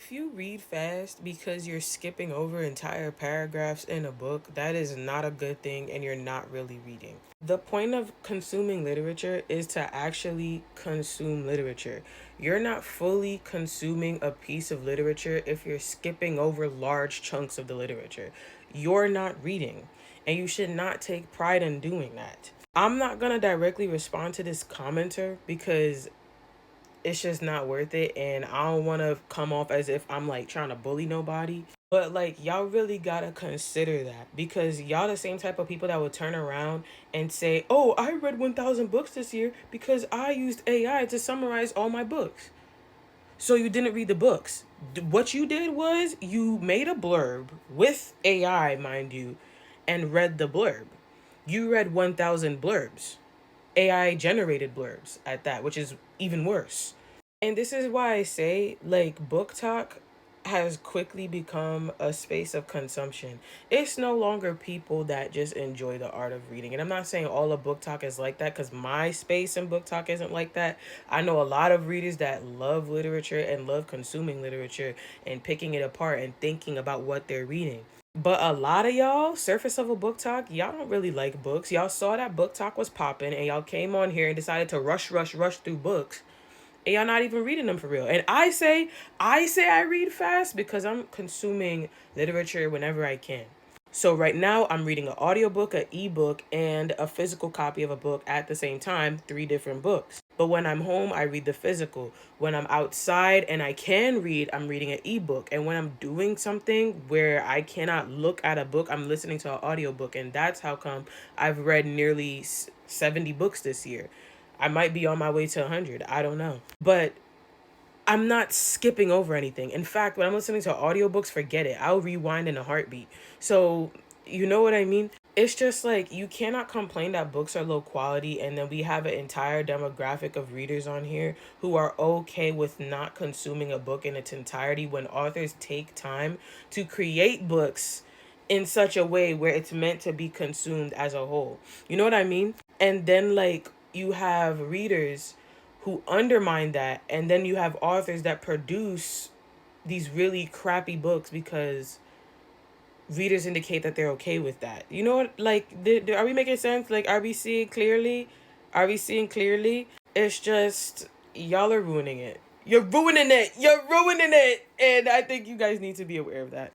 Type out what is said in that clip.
If you read fast because you're skipping over entire paragraphs in a book, that is not a good thing and you're not really reading. The point of consuming literature is to actually consume literature. You're not fully consuming a piece of literature if you're skipping over large chunks of the literature. You're not reading, and you should not take pride in doing that. I'm not gonna directly respond to this commenter because it's just not worth it, and I don't want to come off as if I'm like trying to bully nobody, but like y'all really gotta consider that, because y'all the same type of people that would turn around and say, oh, I read 1,000 books this year because I used AI to summarize all my books. So you didn't read the books. What you did was you made a blurb with AI, mind you, and read the blurb. You read 1,000 blurbs, AI generated blurbs at that, which is even worse. And this is why I say, like, book talk has quickly become a space of consumption. It's no longer people that just enjoy the art of reading. And I'm not saying all of book talk is like that, because my space in book talk isn't like that. I know a lot of readers that love literature and love consuming literature and picking it apart and thinking about what they're reading. But a lot of y'all, surface level book talk, y'all don't really like books. Y'all saw that book talk was popping and y'all came on here and decided to rush through books, and y'all not even reading them for real. And I say I read fast because I'm consuming literature whenever I can. So right now I'm reading an audiobook, an ebook, and a physical copy of a book at the same time, three different books. But when I'm home, I read the physical. When I'm outside and I can read, I'm reading an ebook. And when I'm doing something where I cannot look at a book, I'm listening to an audiobook. And that's how come I've read nearly 70 books this year. I might be on my way to 100. I don't know. But I'm not skipping over anything. In fact, when I'm listening to audiobooks, forget it. I'll rewind in a heartbeat. So, you know what I mean? It's just like you cannot complain that books are low quality, and then we have an entire demographic of readers on here who are okay with not consuming a book in its entirety when authors take time to create books in such a way where it's meant to be consumed as a whole. You know what I mean? And then like you have readers who undermine that, and then you have authors that produce these really crappy books because readers indicate that they're okay with that. You know what? Like, are we making sense? Like, are we seeing clearly? Are we seeing clearly? It's just y'all are ruining it. You're ruining it. You're ruining it. And I think you guys need to be aware of that.